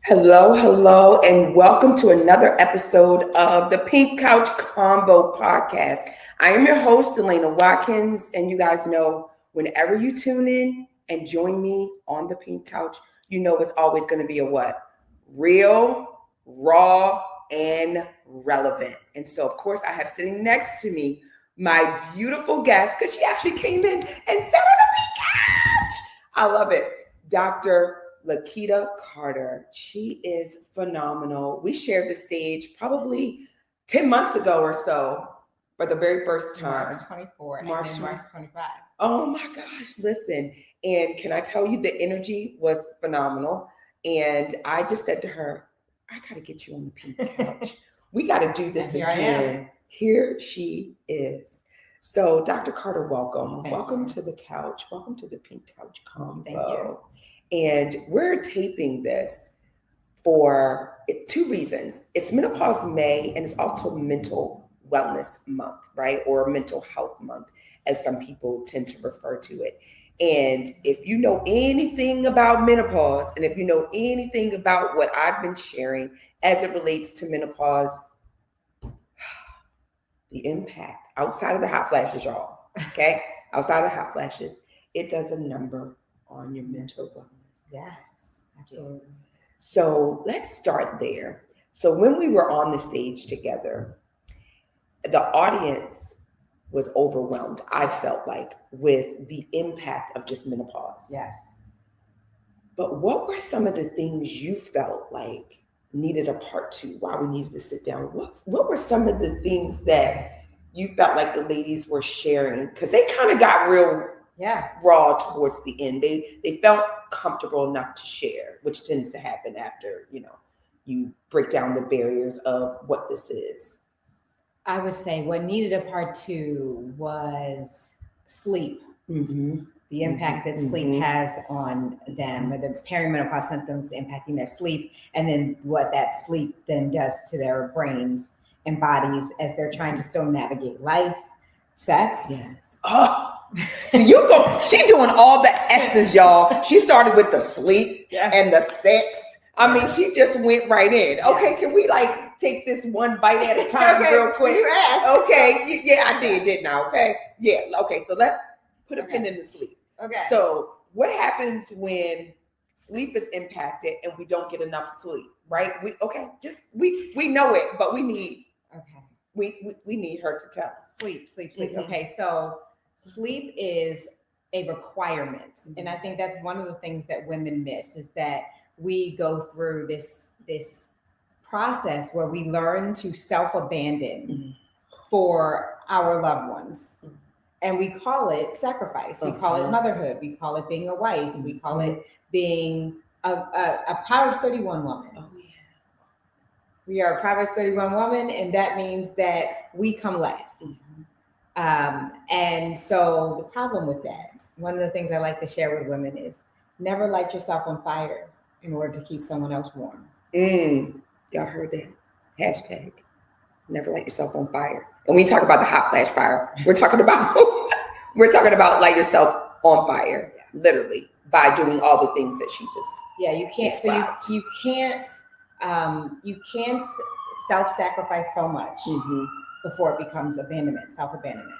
Hello, and welcome to another episode of the Pink Couch Convo podcast. I am your host, Elena Watkins, and you guys know whenever you tune in and join me on the Pink Couch, you know it's always going to be a what? Real, raw, and relevant. And so, of course, I have sitting next to me my beautiful guest, because she actually came in and sat on the Pink Couch. I love it. Dr. LaKeita Carter. She is phenomenal. We shared the stage probably 10 months ago or so for the very first time. March 24 and March then March 25. Oh my gosh, listen. And can I tell you, the energy was phenomenal. And I just said to her, I got to get you on the Pink Couch. We got to do this And here again. Here she is. So, Dr. Carter, welcome. Welcome to the couch. Welcome to the Pink Couch Convo. Thank you. And we're taping this for two reasons. It's Menopause May, and it's also Mental Wellness Month, right? Or Mental Health Month, as some people tend to refer to it. And if you know anything about menopause, and if you know anything about what I've been sharing as it relates to menopause, the impact outside of the hot flashes, y'all, okay? Outside of the hot flashes, it does a number on your mental wellness. Yes, absolutely. So let's start there. So when we were on the stage together, the audience was overwhelmed, I felt like, with the impact of just menopause. Yes. But what were some of the things you felt like needed a part two, why we needed to sit down? What were some of the things that you felt like the ladies were sharing? Because they kind of got real raw towards the end. They felt comfortable enough to share, which tends to happen after, you break down the barriers of what this is. I would say what needed a part two was sleep. Mm-hmm. The impact that sleep has on them, or the perimenopause symptoms impacting their sleep, and then what that sleep then does to their brains and bodies as they're trying to still navigate life, sex. Yes. Oh, so she doing all the S's, y'all. She started with the sleep and the sex. I mean, she just went right in. Okay, can we take this one bite at a time real quick? You asked. Okay, yeah, I did, didn't I? Okay, yeah, okay. So let's put a pin in the sleep. Okay. So what happens when sleep is impacted and we don't get enough sleep? Right? We know it, but we need we need her to tell us. Sleep. Mm-hmm. Okay, so sleep is a requirement. And I think that's one of the things that women miss, is that we go through this process where we learn to self-abandon for our loved ones. And we call it sacrifice. We call it motherhood. We call it being a wife. We call it being a Proverbs 31 woman. Oh, yeah. We are a Proverbs 31 woman, and that means that we come last. And so the problem with that, one of the things I like to share with women is never light yourself on fire in order to keep someone else warm. Y'all heard that? Hashtag never light yourself on fire. And we talk about the hot flash fire. We're talking about light yourself on fire, literally, by doing all the things that she just you can't. described. So you can't self-sacrifice so much before it becomes self-abandonment.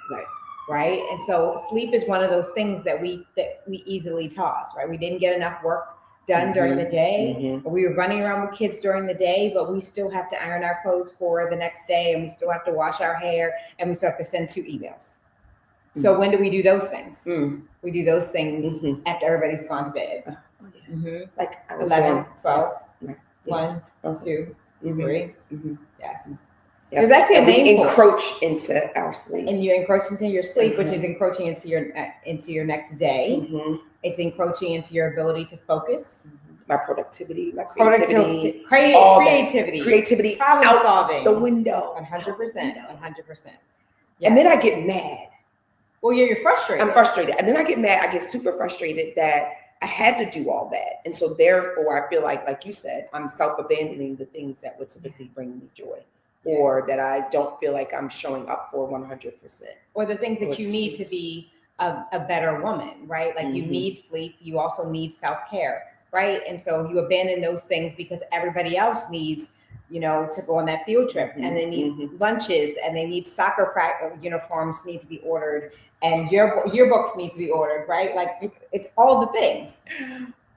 Right. And so sleep is one of those things that we easily toss. Right. We didn't get enough work done during the day. Or we were running around with kids during the day, but we still have to iron our clothes for the next day, and we still have to wash our hair, and we still have to send 2 emails. So when do we do those things? We do those things after everybody's gone to bed. Like 11, 12, 1, 2, 3. Yes. Because that's the name. Encroach into our sleep, and you encroach into your sleep, which is encroaching into your next day. It's encroaching into your ability to focus, my productivity, my creativity, creativity, problem solving, the window, 100%. And then I get mad. Well, you're frustrated. I'm frustrated, and then I get mad. I get super frustrated that I had to do all that, and so therefore I feel like you said, I'm self-abandoning the things that would typically bring me joy. Or that I don't feel like I'm showing up for 100%. Or the things that you need to be a better woman, right? Like you need sleep. You also need self-care, right? And so you abandon those things because everybody else needs, to go on that field trip, and they need lunches, and they need soccer uniforms need to be ordered, and yearbooks need to be ordered, right? Like it's all the things.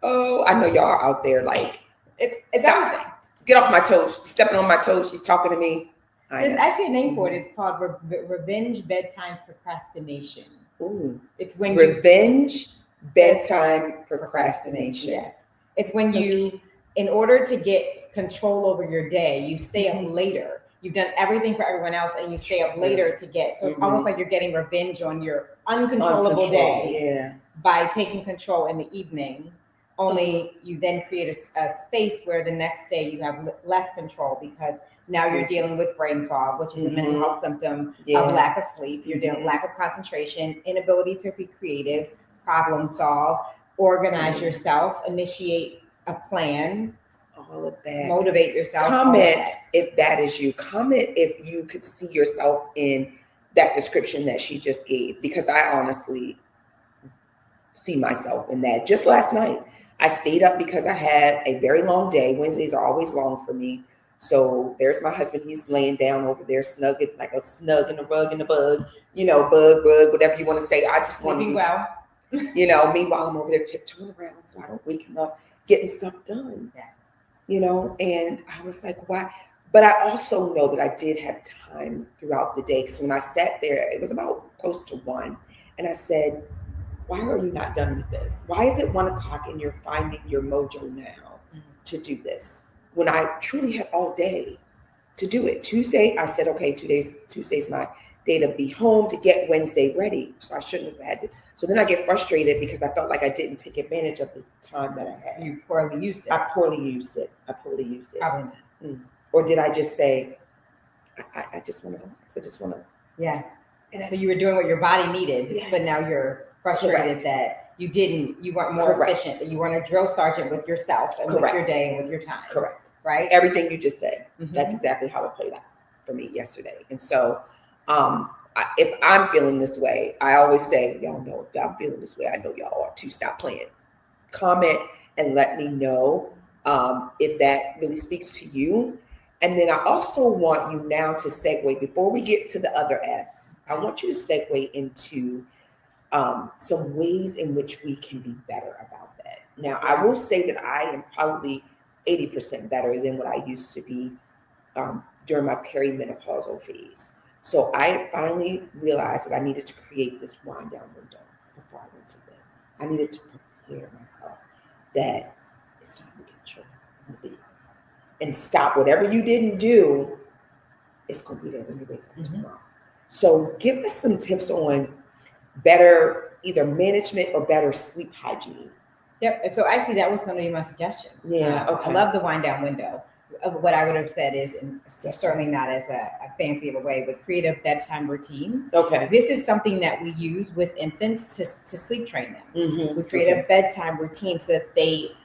Oh, I know y'all are out there like it's everything. Get off my toes. She's stepping on my toes. She's talking to me. There's actually a name for it. It's called revenge bedtime procrastination. Ooh. It's when revenge bedtime procrastination. Yes. It's when you, in order to get control over your day, you stay up later. You've done everything for everyone else, and you stay up later to get. So it's almost like you're getting revenge on your uncontrollable day by taking control in the evening. Only you then create a space where the next day you have less control, because now you're dealing with brain fog, which is a mental health symptom of lack of sleep. You're dealing with lack of concentration, inability to be creative, problem solve, organize yourself, initiate a plan, all of that. Motivate yourself. Comment if that is you. Comment if you could see yourself in that description that she just gave, because I honestly see myself in that. Just last night, I stayed up because I had a very long day. Wednesdays are always long for me. So there's my husband. He's laying down over there, snug in the rug and the bug, bug, whatever you want to say. I just want to be well. Meanwhile, I'm over there tiptoeing around so I don't wake him up, getting stuff done. And I was like, why? But I also know that I did have time throughout the day, because when I sat there, it was about close to 1. And I said, why are you not done with this? Why is it 1 o'clock and you're finding your mojo now to do this? When I truly had all day to do it. Tuesday, I said, okay, Tuesday's my day to be home to get Wednesday ready. So I shouldn't have had to. So then I get frustrated because I felt like I didn't take advantage of the time that I had. You poorly used it. I poorly used it. Probably not. Or did I just say, I just want to relax. I just want to. Yeah. So you were doing what your body needed, but now you're frustrated that you weren't more efficient, that you weren't a drill sergeant with yourself and with your day and with your time. Correct. Right? Everything you just said. That's exactly how it played out for me yesterday. And so if I'm feeling this way, I always say, y'all know if I'm feeling this way, I know y'all are too. Stop playing. Comment and let me know if that really speaks to you. And then I also want you now to segue, before we get to the other S, I want you to segue into some ways in which we can be better about that. Now, I will say that I am probably 80% better than what I used to be during my perimenopausal phase. So I finally realized that I needed to create this wind down window before I went to bed. I needed to prepare myself that it's time to get your leave and stop whatever you didn't do. It's going to be there when you wake up tomorrow. So give us some tips on better either management or better sleep hygiene. Yep. And so actually that was going to be my suggestion. I love the wind down window. What I would have said is, and certainly not as a fancy of a way, but create a bedtime routine. Okay. This is something that we use with infants to sleep train them. We create a bedtime routine so that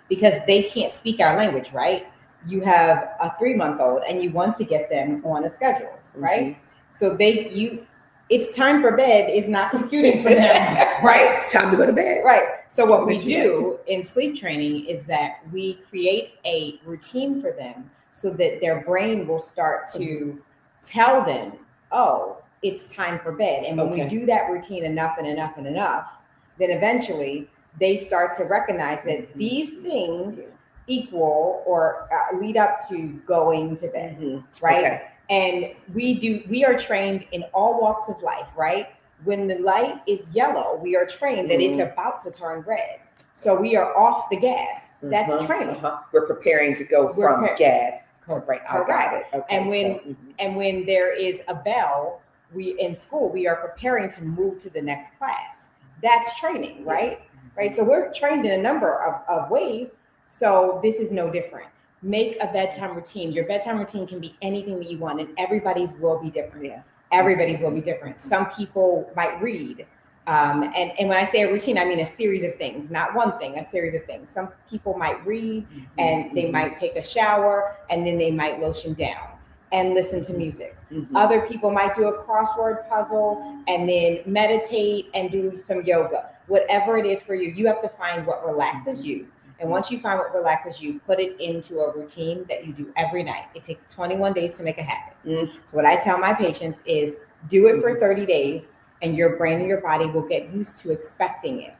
because they can't speak our language, right? You have a 3-month-old and you want to get them on a schedule, right? So it's time for bed is not computing for them, right? Time to go to bed. Right. So what we do in sleep training is that we create a routine for them so that their brain will start to tell them, oh, it's time for bed. And when we do that routine enough and enough and enough, then eventually they start to recognize that these things equal or lead up to going to bed, right? Okay. And we are trained in all walks of life, right? When the light is yellow, we are trained that it's about to turn red. So we are off the gas. That's training. We're preparing to go from gas to right. Correct. Okay, and when there is a bell, in school, we are preparing to move to the next class. That's training, right? Right. So we're trained in a number of ways. So this is no different. Make a bedtime routine. Your bedtime routine can be anything that you want, and everybody's will be different. Everybody's will be different. Some people might read. And when I say a routine, I mean a series of things, not one thing, a series of things. Some people might read and they might take a shower and then they might lotion down and listen to music. Other people might do a crossword puzzle and then meditate and do some yoga. Whatever it is for you, you have to find what relaxes you. And once you find what relaxes you, put it into a routine that you do every night. It takes 21 days to make a habit. So what I tell my patients is do it for 30 days and your brain and your body will get used to expecting it.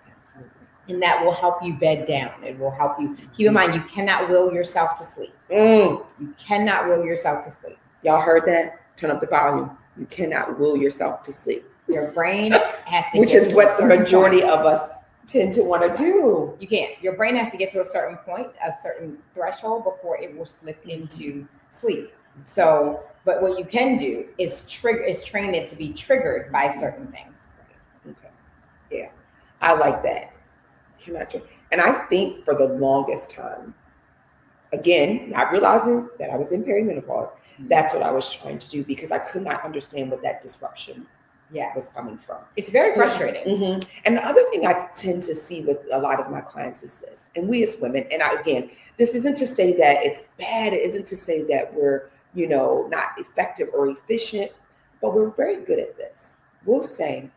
And that will help you bed down. It will help you. Keep in mind, you cannot will yourself to sleep. You cannot will yourself to sleep. Y'all heard that? Turn up the volume. You cannot will yourself to sleep. Your brain has to Which get is to what a the majority point. of us tend to want to do. You can't. Your brain has to get to a certain point, a certain threshold before it will slip into sleep. So, but what you can do is train it to be triggered by certain things. Okay. Yeah. I like that. And I think for the longest time, again, not realizing that I was in perimenopause, that's what I was trying to do because I could not understand what that disruption was coming from. It's very frustrating. And the other thing I tend to see with a lot of my clients is this, and we as women, and again, this isn't to say that it's bad, it isn't to say that we're, not effective or efficient, but we're very good at this. We'll say,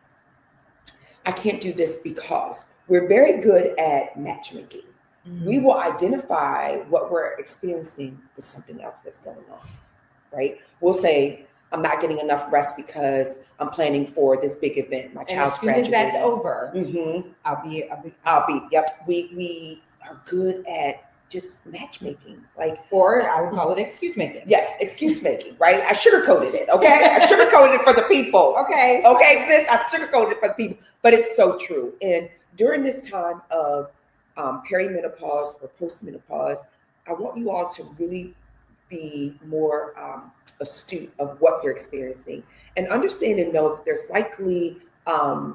I can't do this because we're very good at matchmaking. We will identify what we're experiencing with something else that's going on, right? We'll say, I'm not getting enough rest because I'm planning for this big event. My child's graduating. As soon as that's over, I'll be. Yep. We are good at just matchmaking, or I would call it excuse making. Yes, excuse making, right? I sugarcoated it, okay? I sugarcoated it for the people. Okay, sis, I sugarcoated it for the people, but it's so true. And during this time of perimenopause or postmenopause, I want you all to really be more astute of what you're experiencing and understand and know that there's likely a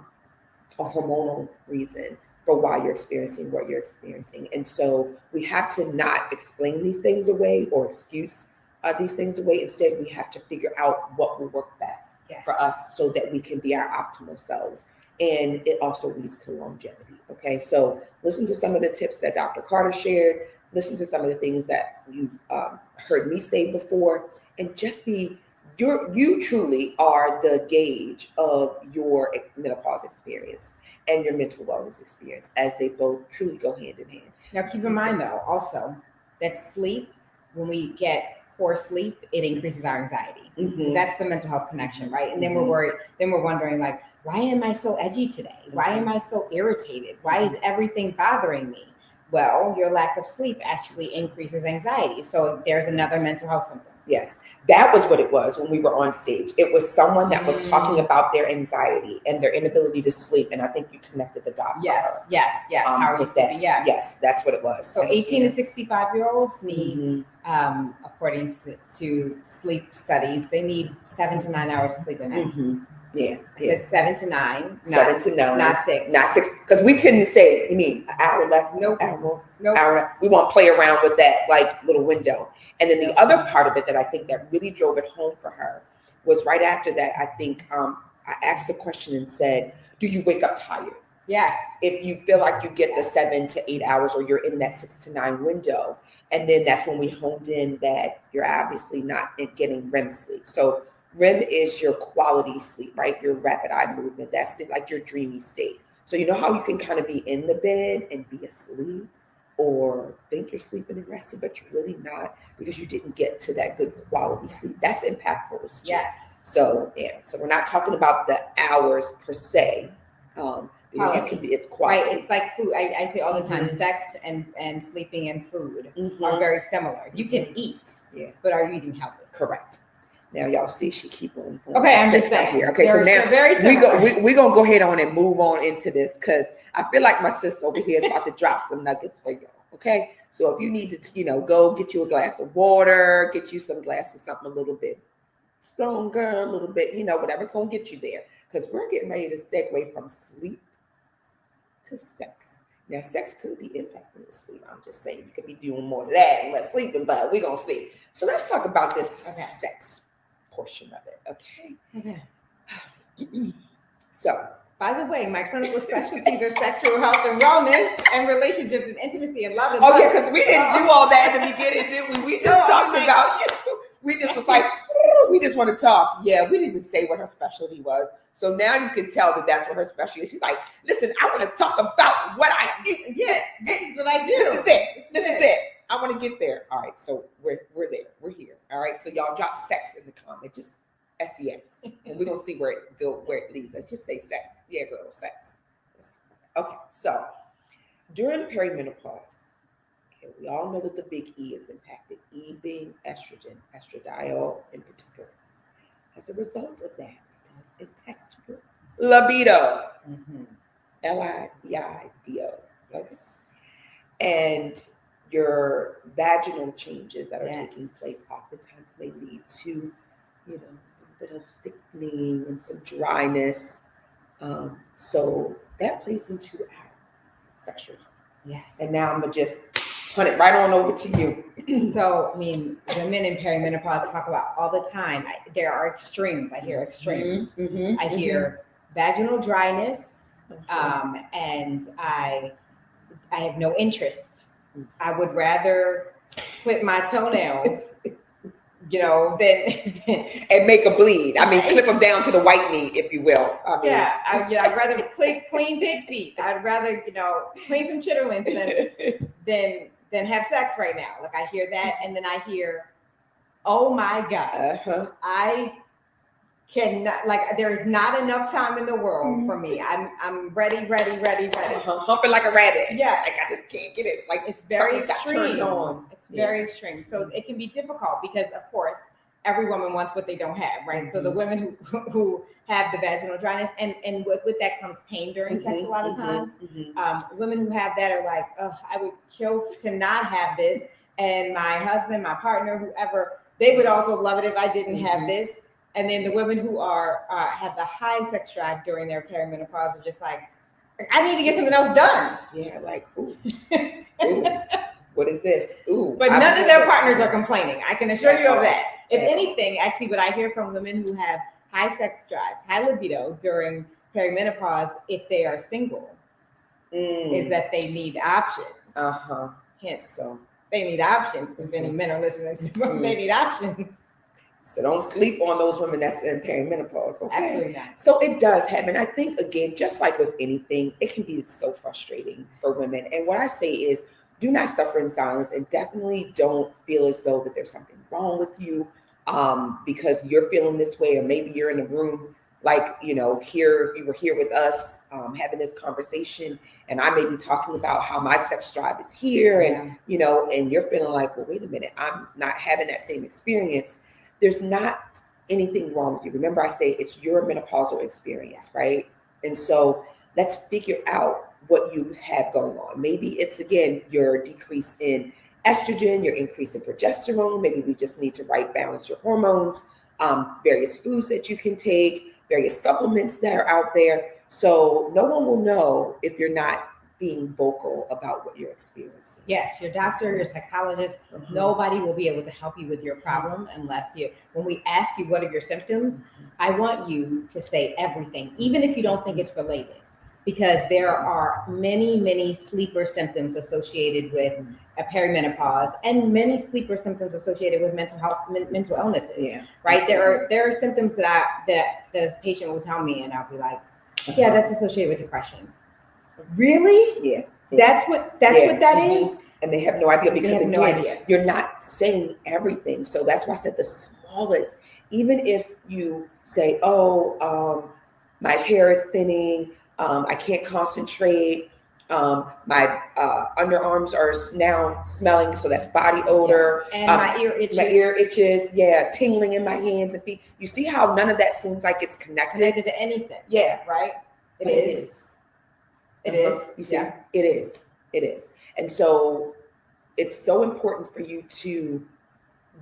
hormonal reason for why you're experiencing what you're experiencing. And so we have to not explain these things away or excuse these things away. Instead, we have to figure out what will work best for us so that we can be our optimal selves. And it also leads to longevity. Okay, so listen to some of the tips that Dr. Carter shared. Listen to some of the things that you've heard me say before, and just be you truly are the gauge of your menopause experience and your mental wellness experience, as they both truly go hand in hand. Now, keep in mind though, also that sleep, when we get poor sleep, it increases our anxiety. So that's the mental health connection, right? And then we're worried. Then we're wondering, why am I so edgy today? Why am I so irritated? Why is everything bothering me? Well, your lack of sleep actually increases anxiety. So there's another mental health symptom. Yes, that was what it was when we were on stage. It was someone that was talking about their anxiety and their inability to sleep. And I think you connected the dots. Yes. How are you sleeping? Yeah. Yes, that's what it was. So 18 to 65-year-olds need, according to sleep studies, they need 7 to 9 hours of sleep a night. Yeah. It's 7 to 9. 7 to 9. Not 6. Not 6. Because we tend to say, you mean an hour left? Nope. Hour. We won't play around with that little window. And then the other part of it that I think that really drove it home for her was right after that, I think I asked the question and said, do you wake up tired? Yes. If you feel like you get the 7 to 8 hours or you're in that 6 to 9 window. And then that's when we honed in that you're obviously not getting REM sleep. So REM is your quality sleep, right? Your rapid eye movement. That's it, like your dreamy state. So you know how you can kind of be in the bed and be asleep or think you're sleeping and rested, but you're really not because you didn't get to that good quality sleep. That's impactful. Yes. So we're not talking about the hours per se. It's quality. Right. It's like food. I say all the time, sex and sleeping and food are very similar. You can eat, but are you eating healthy? Correct. Now y'all see she keep on. Okay, I'm just saying. Here. Okay, so now we're gonna go ahead on and move on into this because I feel like my sister over here is about to drop some nuggets for you. Okay, so if you need to, go get you a glass of water, get you some glass of something a little bit stronger, a little bit, whatever's gonna get you there. Because we're getting ready to segue from sleep to sex. Now, sex could be impacting the sleep. I'm just saying you could be doing more of that and less sleeping, but we're gonna see. So let's talk about this sex portion of it. Okay. So, by the way, my clinical specialties are sexual health and wellness and relationships and intimacy and love. Yeah, because we didn't do all that in the beginning, did we? We just talked about you. We just was like, we just want to talk. Yeah, we didn't even say what her specialty was. So now you can tell that that's what her specialty is. She's like, listen, I want to talk about what I do. Yeah, this is what I do. This is it. This is it. I want to get there. All right, so we're there. We're here. All right, so y'all drop sex in the comment. Just sex, and we're gonna see where it leads. Let's just say sex. Yeah, girl, sex. Okay, so during perimenopause, okay, we all know that the big E is impacted. E being estrogen, estradiol in particular. As a result of that, it does impact your libido. Libido. Yes. And your vaginal changes that are taking place oftentimes may lead to, a bit of thickening and some dryness. So that plays into our sexual. Yes. And now I'm gonna just punt it right on over to you. So, I mean, women in perimenopause talk about all the time. There are extremes. I hear extremes. I hear vaginal dryness, and I have no interest. I would rather clip my toenails, than and make a bleed. I mean, clip them down to the white meat, if you will. I'd rather clean pig feet. I'd rather clean some chitterlings than have sex right now. Like I hear that, and then I hear, oh my God, I cannot. Like there is not enough time in the world for me. I'm ready. Humping like a rabbit. Yeah, like I just can't get it. It's like it's very extreme. It's very extreme. So it can be difficult because, of course, every woman wants what they don't have, right? So the women who have the vaginal dryness, and with that comes pain during sex a lot of times. Women who have that are like, oh, I would kill to not have this. And my husband, my partner, whoever, they would also love it if I didn't have this. And then the women who are have the high sex drive during their perimenopause are just like, I need to get something else done. Yeah, like, ooh, what is this? Ooh. But none of their partners are complaining. I can assure you of that. If anything, actually, what I hear from women who have high sex drives, high libido during perimenopause, if they are single, is that they need options. Hence, so they need options. If any men are listening to them, they need options. So don't sleep on those women that's in perimenopause. Okay? Absolutely not. So it does happen. I think, again, just like with anything, it can be so frustrating for women. And what I say is, do not suffer in silence, and definitely don't feel as though that there's something wrong with you because you're feeling this way, or maybe you're in a room like, here, if you were here with us having this conversation, and I may be talking about how my sex drive is here, and, and you're feeling like, well, wait a minute, I'm not having that same experience. There's not anything wrong with you. Remember, I say it's your menopausal experience, right? And so let's figure out what you have going on. Maybe it's, again, your decrease in estrogen, your increase in progesterone. Maybe we just need to balance your hormones, various foods that you can take, various supplements that are out there. So no one will know if you're not being vocal about what you're experiencing. Yes, your doctor, your psychologist, nobody will be able to help you with your problem unless when we ask you what are your symptoms, I want you to say everything, even if you don't think it's related, because there are many, many sleeper symptoms associated with a perimenopause, and many sleeper symptoms associated with mental health, mental illnesses. Yeah, right. There are symptoms that a patient will tell me, and I'll be like, yeah, that's associated with depression. Really? Yeah. That's what that is. And they have no idea, because again, you're not saying everything. So that's why I said the smallest. Even if you say, my hair is thinning, I can't concentrate, my underarms are now smelling, so that's body odor. And my ear itches. Tingling in my hands and feet. You see how none of that seems like it's connected to anything. Yeah. Right? It is. It is. You see, it is. And so it's so important for you to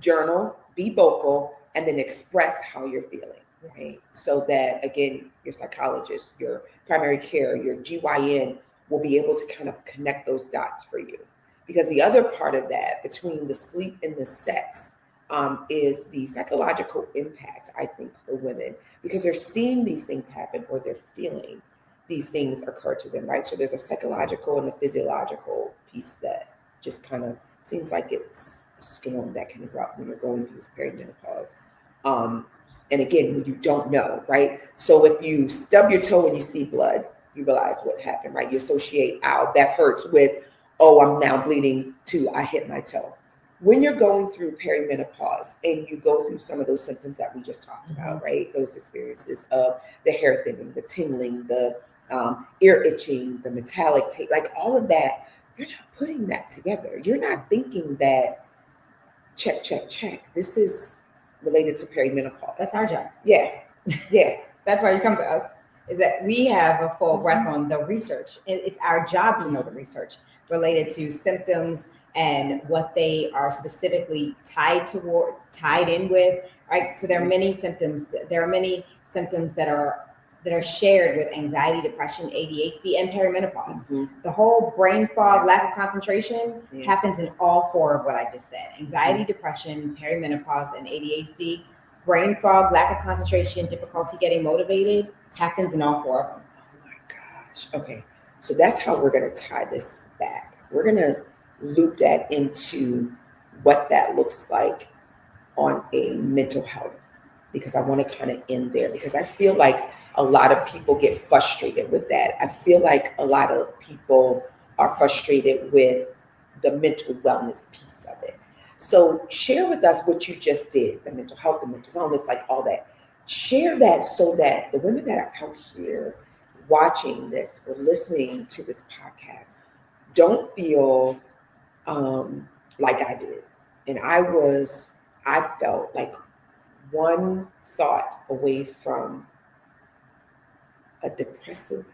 journal, be vocal, and then express how you're feeling, right? So that, again, your psychologist, your primary care, your GYN will be able to kind of connect those dots for you. Because the other part of that, between the sleep and the sex, is the psychological impact, I think, for women, because they're seeing these things happen, or they're feeling these things occur to them, right? So there's a psychological and a physiological piece that just kind of seems like it's a storm that can erupt when you're going through this perimenopause. And again, when you don't know, right? So if you stub your toe and you see blood, you realize what happened, right? You associate, ow, that hurts with, oh, I'm now bleeding to, I hit my toe. When you're going through perimenopause and you go through some of those symptoms that we just talked about, right? Those experiences of the hair thinning, the tingling, the ear itching, the metallic taste, like all of that, you're not putting that together. You're not thinking that, check, check, check. This is related to perimenopause. That's our job. Yeah. That's why you come to us, is that we have a full breath on the research. It's our job to know the research related to symptoms and what they are specifically tied in with, right? So there are many symptoms. There are many symptoms that are shared with anxiety, depression, ADHD, and perimenopause. The whole brain fog, lack of concentration happens in all four of what I just said: anxiety, depression, perimenopause, and ADHD. Brain fog, lack of concentration, difficulty getting motivated happens in all four of them. Oh my gosh. Okay. So that's how we're going to tie this back. We're going to loop that into what that looks like on a mental health, because I want to kind of end there, because I feel like a lot of people get frustrated with that. I feel like a lot of people are frustrated with the mental wellness piece of it. So share with us what you just did, the mental health, the mental wellness, like all that. Share that so that the women that are out here watching this or listening to this podcast don't feel like I did. And I felt like one thought away from a depressive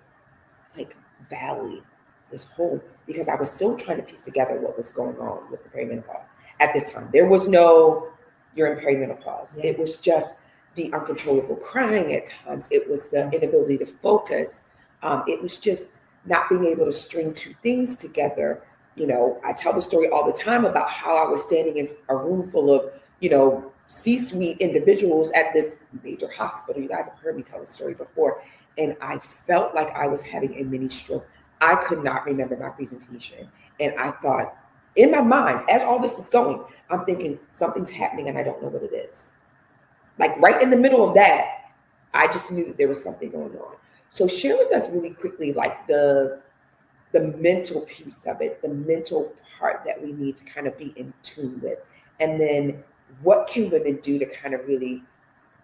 valley, this whole, because I was still trying to piece together what was going on with the perimenopause at this time. There was no, you're in perimenopause. Yeah. It was just the uncontrollable crying at times. It was the inability to focus. It was just not being able to string two things together. I tell the story all the time about how I was standing in a room full of, C-suite individuals at this major hospital. You guys have heard me tell this story before. And I felt like I was having a mini stroke. I could not remember my presentation. And I thought, in my mind, as all this is going, I'm thinking something's happening and I don't know what it is. Like right in the middle of that, I just knew that there was something going on. So share with us really quickly, like the mental piece of it, the mental part that we need to kind of be in tune with. And then what can women do to kind of really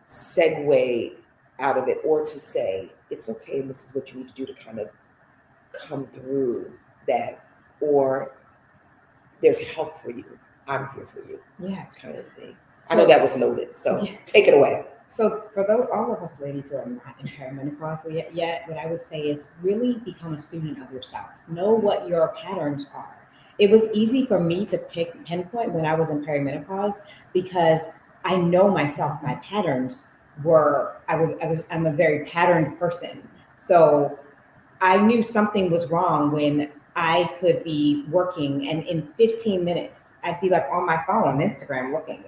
segue out of it, or to say, it's okay, and this is what you need to do to kind of come through that, or there's help for you. I'm here for you. Yeah. Kind of thing. So, I know that was loaded, so take it away. So for all of us ladies who are not in perimenopause yet, what I would say is really become a student of yourself. Know what your patterns are. It was easy for me to pinpoint when I was in perimenopause, because I know myself, my patterns were, I'm a very patterned person. So I knew something was wrong when I could be working and in 15 minutes, I'd be like on my phone on Instagram looking.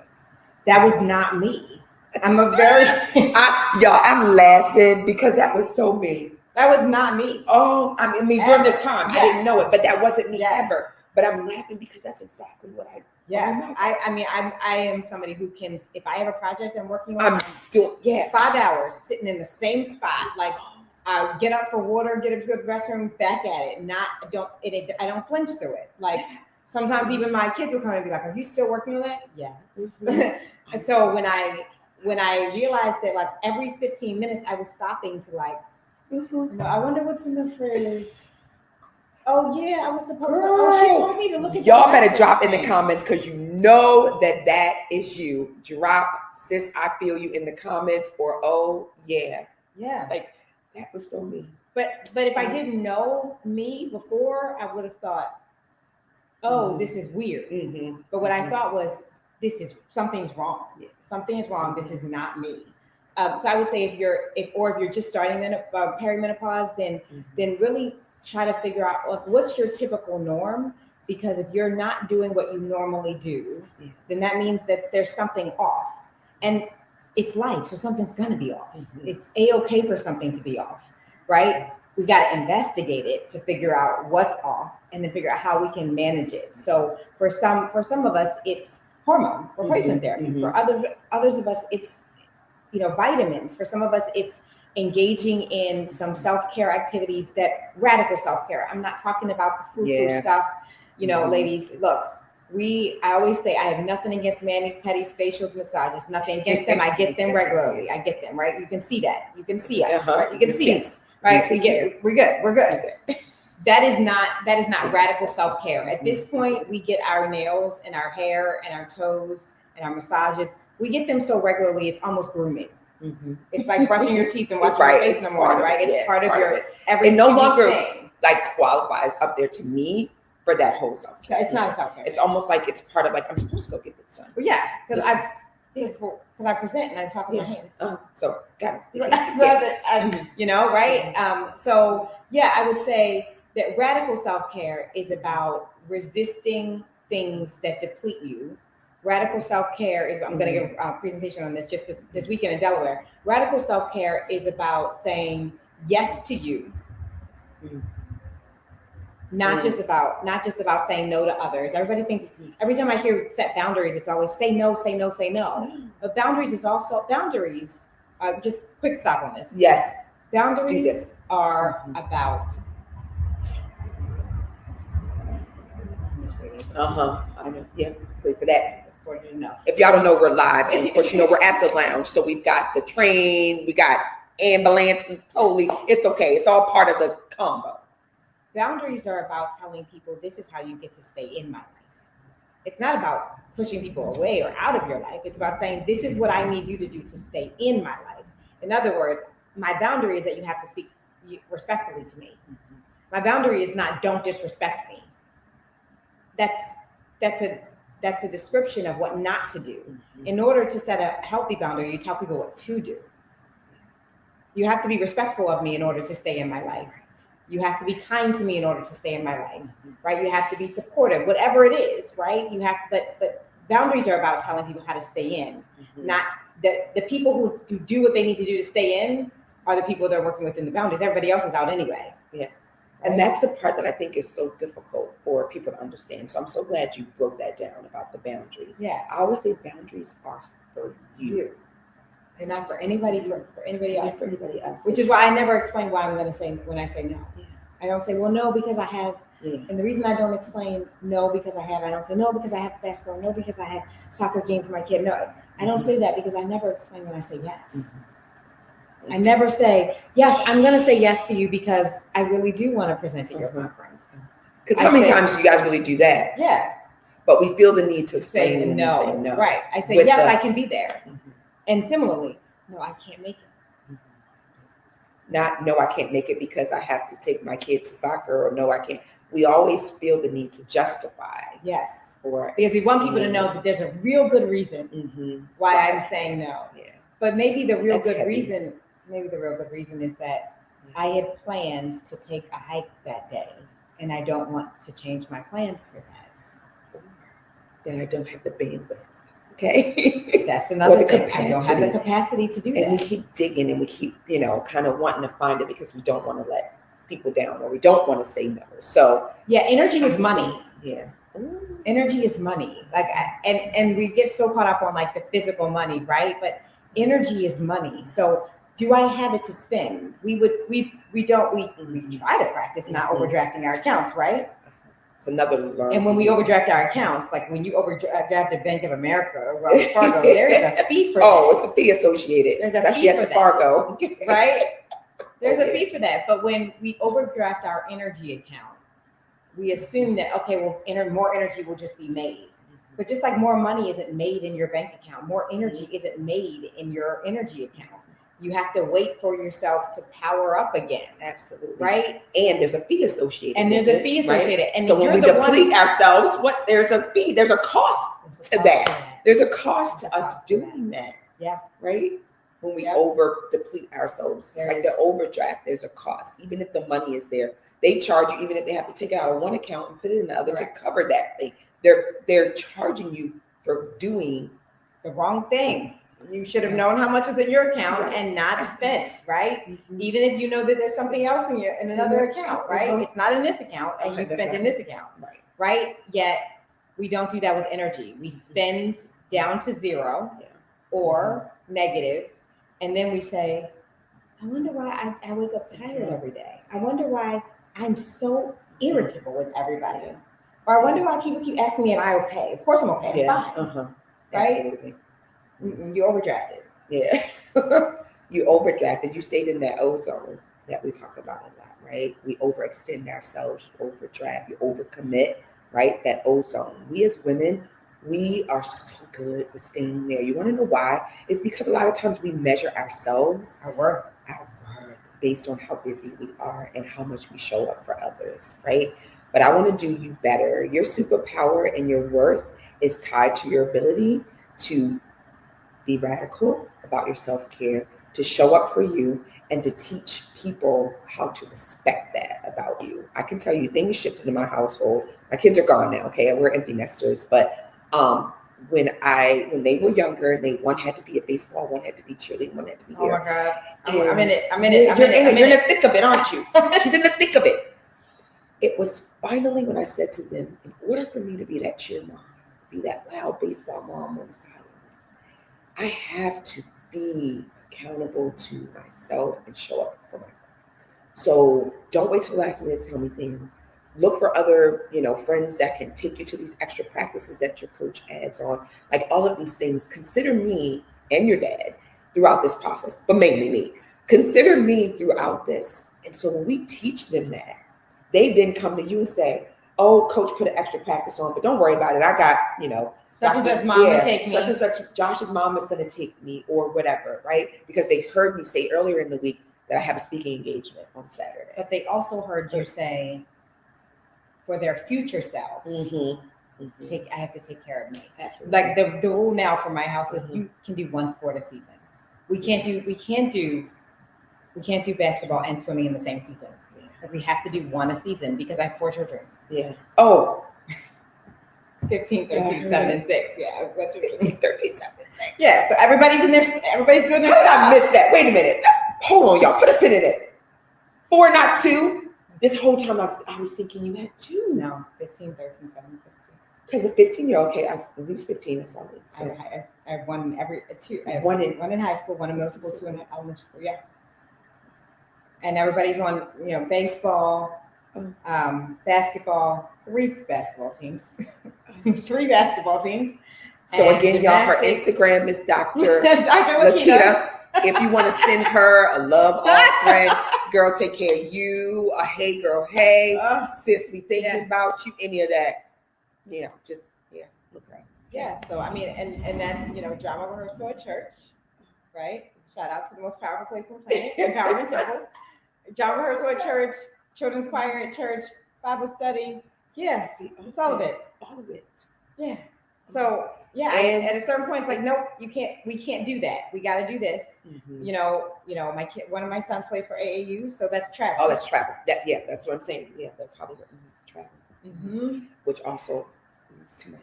That was not me. I'm a very... I'm laughing because that was so me. That was not me. Oh, I mean during this time, yes. I didn't know it, but that wasn't me ever. But I'm laughing because that's exactly what I... Yeah, I am somebody who can, if I have a project I'm working on, I'm doing 5 hours sitting in the same spot. Like I get up for water, get up to the restroom, back at it. I don't flinch through it. Like sometimes even my kids will come and be like, "Are you still working on that?" Yeah. And so when I realized that like every 15 minutes I was stopping to like, I wonder what's in the fridge. Oh yeah, I was supposed to. Oh, she told me to look at. Y'all better drop in the comments, because you know that is you. Drop, sis, I feel you in the comments, or oh yeah, like that was so me. But if I didn't know me before, I would have thought, oh, this is weird. But what I thought was, something's wrong. Something is wrong. This is not me. So I would say if you're just starting perimenopause, then really try to figure out like what's your typical norm, because if you're not doing what you normally do, then that means that there's something off, and it's life, so something's going to be off. It's a-okay for something to be off, right? We got to investigate it to figure out what's off, and then figure out how we can manage it. So for some of us, it's hormone replacement therapy. For others of us, it's vitamins. For some of us, it's engaging in some self-care activities, that radical self-care. I'm not talking about the frou-frou stuff. Ladies, look, I always say I have nothing against manis, pedis, facials, massages, nothing against them. I get them regularly. I get them, right? You can see that. You can see us, right? You can see us, right? So we're good. That is not radical self-care. At this point, we get our nails and our hair and our toes and our massages. We get them so regularly, it's almost grooming. Mm-hmm. It's like brushing your teeth and washing your face in the morning, right? It's part of your every thing. It no longer thing. Qualifies up there to me for that whole self-care. It's not a self-care. It's almost like it's part of I'm supposed to go get this done. Well, yeah, because I present and I talk with my hands. So got it. Right? So yeah, I would say that radical self-care is about resisting things that deplete you. Radical self-care is, I'm going to give a presentation on this just this weekend in Delaware. Radical self-care is about saying yes to you. Not just about saying no to others. Everybody thinks, every time I hear set boundaries, it's always say no, say no, say no. But boundaries, just quick stop on this. Yes. Boundaries are about. I know. Yeah. Wait for that. Enough. If y'all don't know, we're live, and of course, we're at the lounge, so we've got the train, we got ambulances, police. It's okay. It's all part of the combo. Boundaries are about telling people this is how you get to stay in my life. It's not about pushing people away or out of your life. It's about saying this is what I need you to do to stay in my life. In other words, my boundary is that you have to speak respectfully to me. My boundary is not don't disrespect me. That's a description of what not to do. In order to set a healthy boundary, you tell people what to do. You have to be respectful of me in order to stay in my life. You have to be kind to me in order to stay in my life, right? You have to be supportive, whatever it is, right? You have, but boundaries are about telling people how to stay in. Not the people who do what they need to do to stay in are the people that are working within the boundaries. Everybody else is out anyway. Yeah. And that's the part that I think is so difficult for people to understand. So I'm so glad you broke that down about the boundaries. Yeah. I always say boundaries are for you. They're not for anybody, for anybody else. For anybody else. Which is why I never explain why I'm going to say when I say no. Yeah. I don't say, well, no, because I have. Yeah. And the reason I don't explain no because I have, I don't say no because I have basketball, no because I have soccer game for my kid. No, I don't say that because I never explain when I say yes. I never say, yes, I'm going to say yes to you because I really do want to present at your conference. Because how many times do you guys really do that? Yeah. But we feel the need to say no. Right. I say, yes, I can be there. And similarly, no, I can't make it. Not, no, I can't make it because I have to take my kids to soccer, or no, I can't. We always feel the need to justify. Yes. Because we want people to know that there's a real good reason why I'm saying no. Yeah. But maybe the real good reason is that I had plans to take a hike that day and I don't want to change my plans for that. Then I don't have the bandwidth. Okay. That's another thing. I don't have the capacity to do that. And we keep digging and we keep, kind of wanting to find it because we don't want to let people down or we don't want to say no. So yeah, energy is money. Yeah. Energy is money. And we get so caught up on the physical money, right? But energy is money. So do I have it to spend? We try to practice not overdrafting our accounts, right? It's another learn. And when we overdraft our accounts, like when you overdraft the Bank of America or Wells Fargo, there's a fee for that. Oh, it's a fee associated. There's a fee for that. Fargo. Right? There's a fee for that. But when we overdraft our energy account, we assume that, okay, well, more energy will just be made. But just like more money isn't made in your bank account, more energy isn't made in your energy account. You have to wait for yourself to power up again. Absolutely. Right? And there's a fee associated. And there's a fee associated. Right? And so when we deplete ourselves, there's a fee, there's a cost to that. There's a cost to us doing that. Yeah. Right? When we over deplete ourselves. It's like the overdraft, there's a cost. Even if the money is there, they charge you, even if they have to take it out of one account and put it in the other to cover that thing. They're charging you for doing the wrong thing. You should have known how much was in your account and not spent, right? Even if you know that there's something else in another account, right? It's not in this account and you spent in this account, right? Yet we don't do that with energy. We spend down to zero or negative, And then we say, I wonder why I wake up tired every day. I wonder why I'm so irritable with everybody. Or I wonder why people keep asking me, am I okay? Of course I'm okay. I'm fine. Right? Absolutely. You overdrafted. Yeah. You overdrafted. You stayed in that ozone that we talk about a lot, right? We overextend ourselves, you overdraft, you overcommit, right? That ozone. We as women, we are so good with staying there. You want to know why? It's because a lot of times we measure ourselves, our worth based on how busy we are and how much we show up for others, right? But I want to do you better. Your superpower and your worth is tied to your ability to be radical about your self-care, to show up for you, and to teach people how to respect that about you. I can tell you things shifted in my household. My kids are gone now, okay? We're empty nesters, but when they were younger, one had to be at baseball, one had to be cheerleading, one had to be here. Oh my God. I'm in it. You're in the thick of it, aren't you? She's in the thick of it. It was finally when I said to them, in order for me to be that cheer mom, be that loud baseball mom on the sidelines, I have to be accountable to myself and show up for myself. So don't wait till the last minute to tell me things. Look for other, friends that can take you to these extra practices that your coach adds on. Like all of these things, consider me and your dad throughout this process, but mainly me. Consider me throughout this. And so when we teach them that, they then come to you and say, oh, coach put an extra practice on, but don't worry about it. I got, such and such mom will take me. Such and such Josh's mom is going to take me or whatever, right? Because they heard me say earlier in the week that I have a speaking engagement on Saturday. But they also heard you say, for their future selves, I have to take care of me. Absolutely. Like the rule now for my house is you can do one sport a season. We can't do basketball and swimming in the same season. Like we have to do one a season because I have 4 children. Yeah. Oh. 15, 13, 7, and 6. Yeah. 15, 13, 7, and 6. Yeah. So everybody's doing their stuff. I missed that. Wait a minute. Hold on, y'all. Put a pin in it. 4, not 2. This whole time I was thinking you had 2. No, 15, 13, 7, and 6. Because a 15-year-old, okay, when he was 15, I saw it. I have one every 2. I have one in high school, one in middle school, 2 in elementary school. Yeah. And everybody's on, baseball, basketball, 3 basketball teams. 3 basketball teams. So again, y'all, her Instagram is Dr. LaKeita. If you want to send her a love offering, girl, take care of you. A hey, girl, hey, sis, we thinking about you. Any of that, look right. Yeah. So I mean, and then drama rehearsal at church, right? Shout out to the most powerful place on the planet, Empowerment Temple. Drama rehearsal at church, children's choir at church, Bible study. Yeah, it's all of it. All of it. Yeah. So and at a certain point, it's like, nope, we can't do that. We got to do this. Mm-hmm. My kid, one of my sons plays for AAU, so that's travel. Oh, that's travel. That's what I'm saying. Yeah, that's Hollywood travel. Mm-hmm. Which also leads to my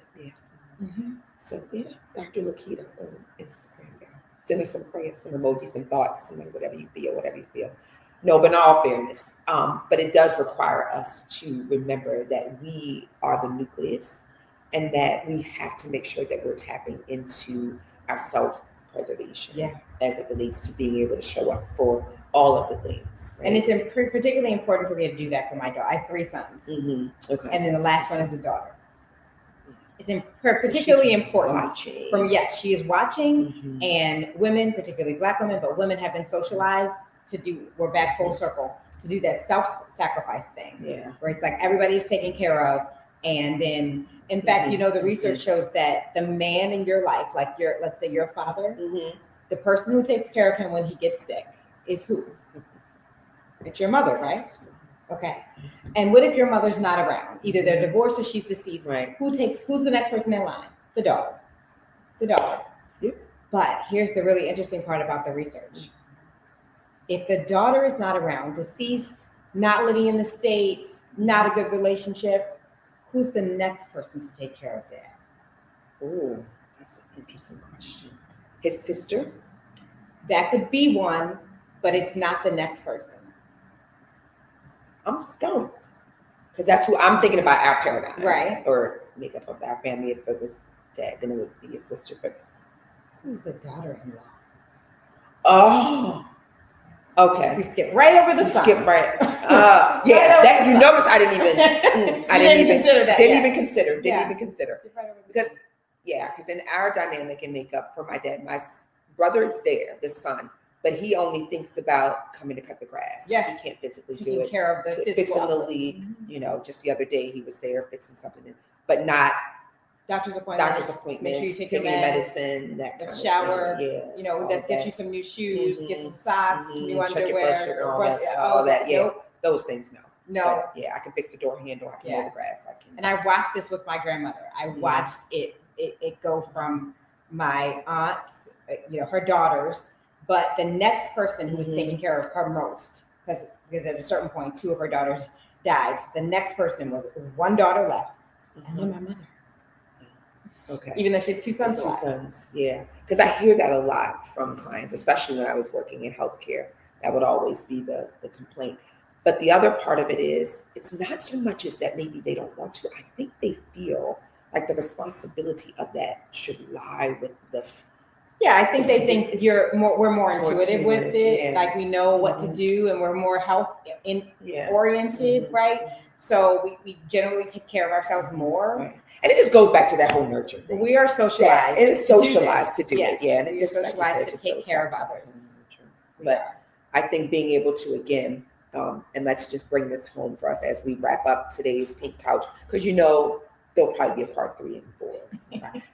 Mm-hmm. So Dr. LaKeita on Instagram, guys. Send us some prayers, some emojis, some thoughts, whatever you feel. No, but in all fairness, but it does require us to remember that we are the nucleus and that we have to make sure that we're tapping into our self-preservation as it relates to being able to show up for all of the things. Right? And it's particularly important for me to do that for my daughter. I have 3 sons. Mm-hmm. Okay. And then the last one is a daughter. It's particularly important. She is watching, and women, particularly Black women, but women have been socialized to do, we're back full circle, to do that self-sacrifice thing. Yeah. Where it's like everybody's taken care of. And then, in fact, the research shows that the man in your life, like let's say your father, the person who takes care of him when he gets sick is who? It's your mother, right? Okay. And what if your mother's not around? Either they're divorced or she's deceased. Right. Who's the next person in line? The daughter. Yep. But here's the really interesting part about the research. If the daughter is not around, deceased, not living in the States, not a good relationship, who's the next person to take care of dad? Oh, that's an interesting question. His sister? That could be one, but it's not the next person. I'm stumped. Because that's who I'm thinking about, our paradigm. Right. Or makeup of our family. If it was dad, then it would be his sister. But who's the daughter-in-law? Oh, okay. We skip right over the sun. Skip right. Yeah, that you notice I didn't even. I didn't even consider that. Didn't even consider. Skip right over the Because sun. because in our dynamic and makeup for my dad, my brother is there, the son, but he only thinks about coming to cut the grass. Yeah. He can't physically do Taking it. care of the So physical fixing the output. leak. You know, just the other day he was there fixing something, but not Doctor's appointments. Make sure you take your medicine. That the kind shower. of thing. Yeah. You know, let's get you some new shoes, get some socks, new Check your blood underwear, sugar, all that. Yeah. Nope. Those things, no. No. But, I can fix the door handle. I can mow the grass. I can. And I watched this with my grandmother. I watched it go from my aunts, her daughters, but the next person who was taking care of her most, because at a certain point, 2 of her daughters died. So the next person was 1 daughter left, and then my mother. Okay. Even though she had 2 sons. 2 sons, yeah. Because I hear that a lot from clients, especially when I was working in healthcare. That would always be the complaint. But the other part of it is, it's not so much as that maybe they don't want to. I think they feel like the responsibility of that should lie with the. Yeah, I think they think we're more intuitive with it. Yeah. Like we know what to do, and we're more health oriented, right? So we generally take care of ourselves more. Right. And it just goes back to that whole nurture thing. We are socialized. It is socialized to do it. Yeah, and it just socialized to take care of others. But I think being able to, again, and let's just bring this home for us as we wrap up today's Pink Couch, because there'll probably be a part 3 and 4,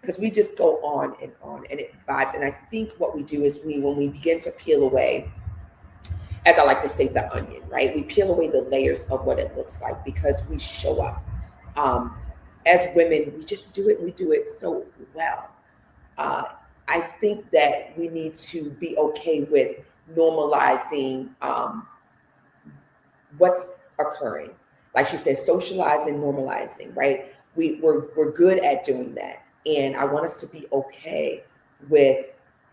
because we just go on, and it vibes. And I think what we do is when we begin to peel away, as I like to say, the onion, right? We peel away the layers of what it looks like because we show up. As women, we just do it. We do it so well. I think that we need to be okay with normalizing what's occurring. Like she said, socializing, normalizing, right? We're good at doing that. And I want us to be okay with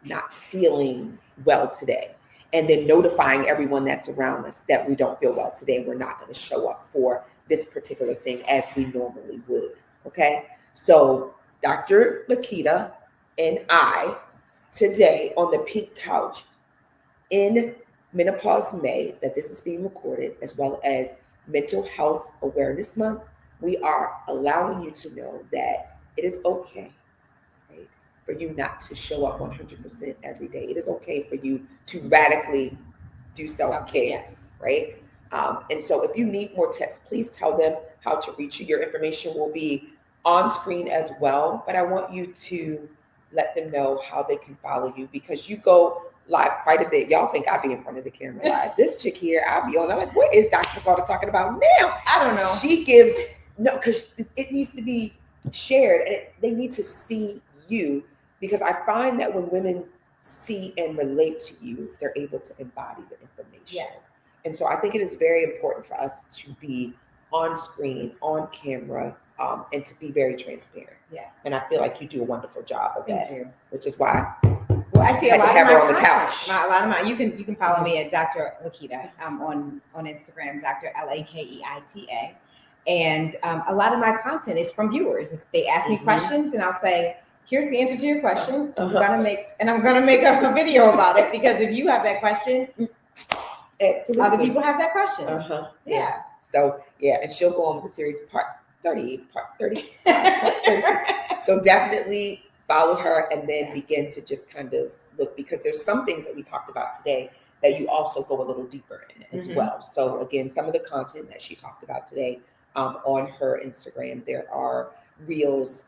not feeling well today. And then notifying everyone that's around us that we don't feel well today. We're not going to show up for this particular thing as we normally would. Okay. So Dr. LaKeita and I today on the Pink Couch in Menopause May, that this is being recorded, as well as Mental Health Awareness Month, we are allowing you to know that it is okay, right, for you not to show up 100% every day. It is okay for you to radically do self-care, right? And so if you need more tips, please tell them how to reach you. Your information will be on screen as well, but I want you to let them know how they can follow you, because you go live quite a bit. Y'all think I be in front of the camera live. This chick here, I'll be on. I'm like, what is Dr. Carter talking about now? I don't know. She gives, because it needs to be shared, and they need to see you, because I find that when women see and relate to you, they're able to embody the information. Yeah. And so I think it is very important for us to be on screen, on camera, and to be very transparent. Yeah. And I feel like you do a wonderful job of that. Thank you. Which is why I see I had to have her on the couch. A lot of my, you can follow me at Dr. LaKeita on Instagram, Dr. LaKeita. And a lot of my content is from viewers. They ask me questions, and I'll say, here's the answer to your question. I'm gonna make up a video about it, because if you have that question, absolutely, other people have that question. Yeah. So and she'll go on with the series part 30. So definitely follow her, and then begin to just kind of look, because there's some things that we talked about today that you also go a little deeper in as well. So again, some of the content that she talked about today on her Instagram, there are reels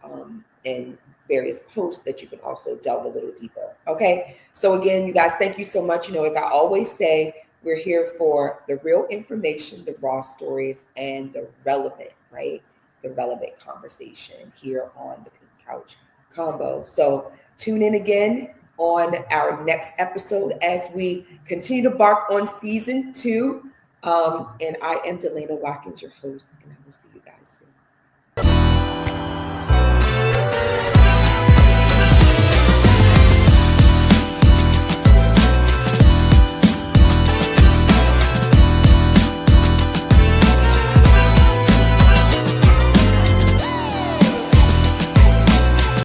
and various posts that you can also delve a little deeper. Okay. So again, you guys, thank you so much. As I always say, we're here for the real information, the raw stories, and the relevant, right? The relevant conversation here on the Pink Couch Convo. So tune in again on our next episode as we continue to bark on season 2. And I am Delana Watkins, your host, and I will see you guys soon.